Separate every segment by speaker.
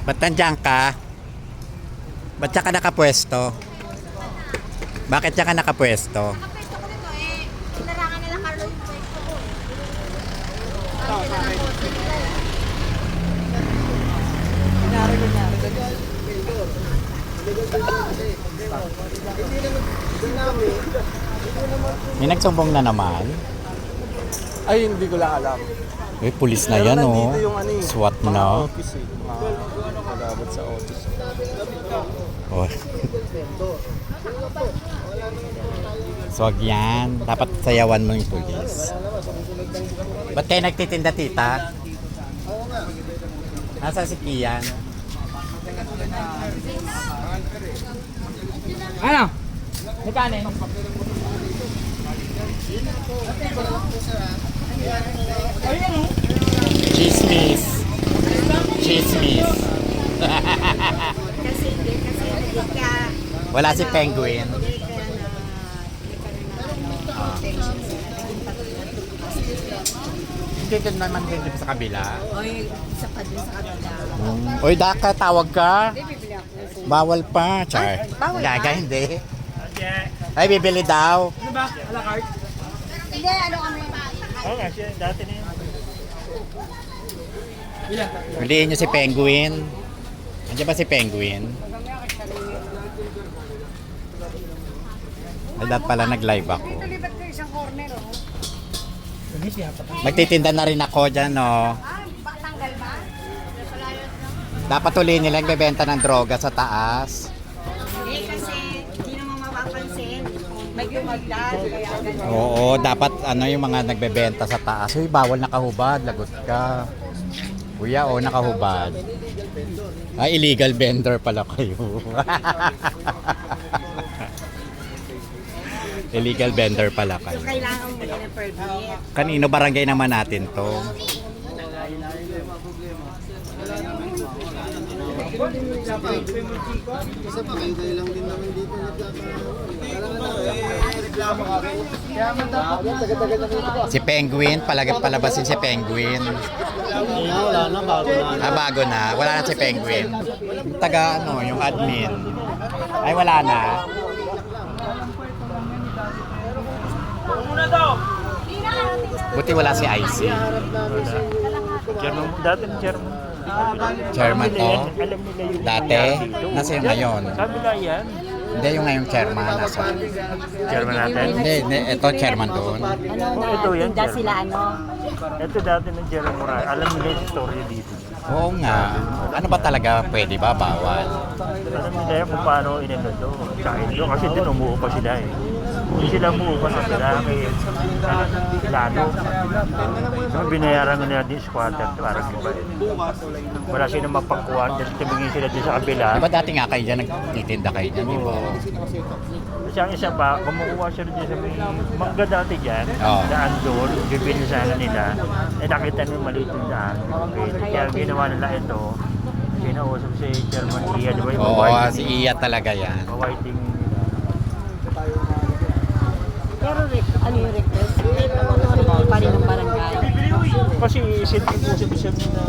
Speaker 1: Ba't nandiyan ka? Ba't ka nakapwesto? Bakit ka nakapwesto?
Speaker 2: Nakapwesto ko nito eh. Inarangan nila Carlo yung pwesto ko.
Speaker 1: May nagsumbong na naman.
Speaker 3: Ay, hindi ko lang alam.
Speaker 1: Eh, pulis na yan, oh.
Speaker 3: Nandito yung ano eh,
Speaker 1: SWAT
Speaker 3: mga
Speaker 1: na.
Speaker 3: office eh. Mga nagabot sa office.
Speaker 1: Oh. So, yan. Dapat sayawan mo yung pulis. Ba't kayo nagtitinda, tita? Nasa si Kian?
Speaker 4: Ano? Magkano?
Speaker 1: Chismis. Chismis.
Speaker 2: Kasi hindi ka
Speaker 1: Wala si Penguin. Hindi din naman din sa kabila.
Speaker 2: Oy, isa pa din sa kanila.
Speaker 1: Uy, Daka, tawag ka.
Speaker 2: Bibili ako.
Speaker 1: Bawal pa, Char.
Speaker 2: bawal
Speaker 1: Gaga,
Speaker 2: ba?
Speaker 1: hindi. Ay, bibili daw.
Speaker 4: Ano ba? A la carte?
Speaker 2: Hindi, ano kami?
Speaker 4: Oo nga, siya dati na yun. Ilan?
Speaker 1: Huliin niyo si Penguin. Andiyan ba si Penguin? Ay, dapat pala nag-live ako.
Speaker 2: Libat ko isang corner, oh.
Speaker 4: Hindi siya pa.
Speaker 1: Magtitinda na rin ako dyan, no.
Speaker 2: Tanggal ba?
Speaker 1: Dapat ulihin nila nagbebenta ng droga sa taas.
Speaker 2: Eh, kasi hindi naman mapapansin. May gumagdad, kaya ganun.
Speaker 1: Oo, dapat ano yung mga nagbebenta sa taas. Uy, bawal nakahubad, lagot ka. Kuya, nakahubad. Ay, illegal vendor pala kayo. Illegal vendor pala
Speaker 2: So,
Speaker 1: kayo.
Speaker 2: kailangan mo ng permit.
Speaker 1: Kanino barangay naman natin to?
Speaker 3: Kasi pakingay lang din naman dito. Reklamo ka rin. Kaya man dapat yan, taga-taga na dito.
Speaker 1: Si Penguin, palabasin si Penguin.
Speaker 3: Wala na, bago na.
Speaker 1: Ah, bago na. Wala na si Penguin. Taga ano, yung admin. Ay, wala na. Buti wala si IC.
Speaker 4: Chairman, dati ng chairman.
Speaker 1: Chairman to.
Speaker 4: Alam nila yung
Speaker 1: Dati?
Speaker 4: nangyari dito.
Speaker 1: Nasa yung ngayon?
Speaker 4: Sabi nga yan.
Speaker 1: Hindi yung ngayong chairman. Nasa.
Speaker 4: Chairman natin.
Speaker 1: Hindi, ito chairman doon.
Speaker 2: Ano
Speaker 4: Oh, ito yan,
Speaker 2: tinda
Speaker 4: sir.
Speaker 2: sila, ano?
Speaker 4: Ito dati ng Jerry Moray. Alam nila yung story dito.
Speaker 1: Oo nga. Ano ba talaga pwede ba? Bawal.
Speaker 4: Alam nila yan kung paano inano to. Tsaka ito kasi din umuupa sila eh. Hindi sila umuupa sa sila kay Lano. So binayaran nila din squatter parang iba eh. Wala silang mapagkuhan kasi tumingin sila din sa kabila.
Speaker 1: Diba dati nga kayo dyan, nagtitinda kayo dyan, di ba?
Speaker 4: Kasi ang isa pa, kumukuha sila din sa may mangga dati dyan,
Speaker 1: Oo.
Speaker 4: daan doon, bibili sana nila, eh nakita nyo maliit yung daan. Kaya ginawa nila ito, kinausap si Chairman Iya, di ba yung
Speaker 1: Oo,
Speaker 4: whiting?
Speaker 1: si Iya talaga yan.
Speaker 4: Whiting
Speaker 2: Pero ano yung request? Ano pa rin ng barangay?
Speaker 4: kasi isin-imposib siya na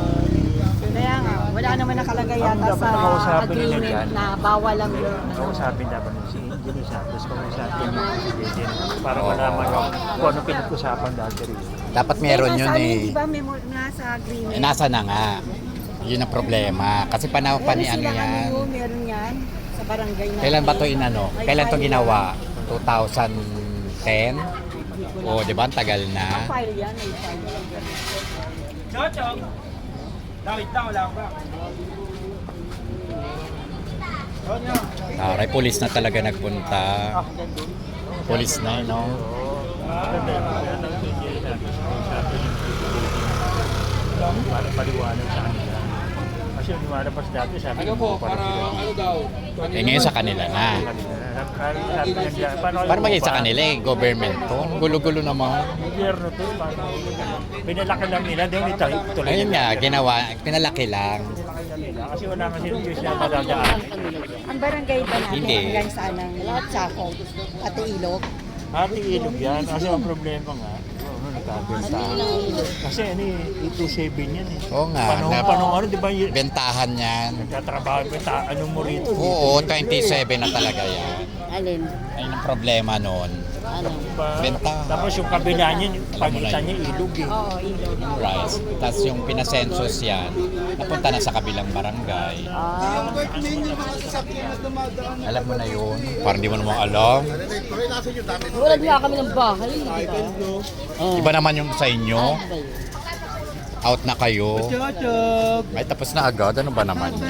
Speaker 2: Kaya nga, wala naman nakalagay
Speaker 4: Ang
Speaker 2: yata
Speaker 4: dapat
Speaker 2: sa
Speaker 4: nakausapin nila
Speaker 2: agreement
Speaker 4: dyan.
Speaker 2: na bawal lang yun.
Speaker 4: kausapin dapat si Engineer Santos, kausapin yung president para malaman kung ano pinag-usapan dati rin.
Speaker 1: Dapat meron yun
Speaker 2: Sabi,
Speaker 1: eh.
Speaker 2: di ba may nasa agreement?
Speaker 1: Eh, nasa na nga. Yun ang problema. Kasi panahon pa ni
Speaker 2: Meron
Speaker 1: ano
Speaker 2: silang
Speaker 1: yan.
Speaker 2: ano, meron yan sa barangay natin.
Speaker 1: Kailan ba to inano?
Speaker 2: May
Speaker 1: Kailan to
Speaker 2: file
Speaker 1: ginawa? 2010? O, di ba? Ang tagal
Speaker 2: yan.
Speaker 1: na.
Speaker 2: File yan, may file.
Speaker 4: Chochong! Dawit lang, wala ba?
Speaker 1: Aray, pulis na talaga nagpunta. Pulis na, no?
Speaker 4: Para paliwanag sa kanila. Kasi yung lumalabas dati, sabi ko, para
Speaker 1: Eh, ngayon sa kanila na. Para maging sa kanila eh, government to. Gulo-gulo naman.
Speaker 4: Gobyerno to, paano? Pinalaki lang nila, di ba ito? Tuloy
Speaker 1: Ayun nga, ginawa, pinalaki lang.
Speaker 4: Kasi wala kasi yung Diyos na madadaan.
Speaker 2: Ang barangay ba natin
Speaker 1: Hindi.
Speaker 2: hanggang saan ang Tsako, Pati Ilog?
Speaker 4: Hati ilog yan, kasi ang problema nga, nagkabenta. Kasi ano eh, 227 yan eh.
Speaker 1: Oo nga,
Speaker 4: Panong ano, di ba yun?
Speaker 1: bentahan yan.
Speaker 4: Nagtatrabaho, ano mo rito?
Speaker 1: Oo, 27 na talaga yan.
Speaker 2: Alin?
Speaker 1: Ayun ang problema nun.
Speaker 2: Ano?
Speaker 4: Diba?
Speaker 1: Bentahan.
Speaker 4: Tapos yung kabila niya,
Speaker 1: Alam mo na
Speaker 4: pagitan
Speaker 1: yun.
Speaker 4: niya ilog eh.
Speaker 2: Oo, ilog.
Speaker 1: Yung rice. Tapos yung pinasensus yan, napunta na sa kabilang barangay.
Speaker 2: Ah,
Speaker 1: Alam mo na yun. Parang di mo naman alam.
Speaker 2: wala nga kami ng bahay, di ba? Oh.
Speaker 1: Iba naman yung sa inyo.
Speaker 2: Ano ba yun?
Speaker 1: Out na kayo. Ay, tapos na agad. Ano ba naman yan?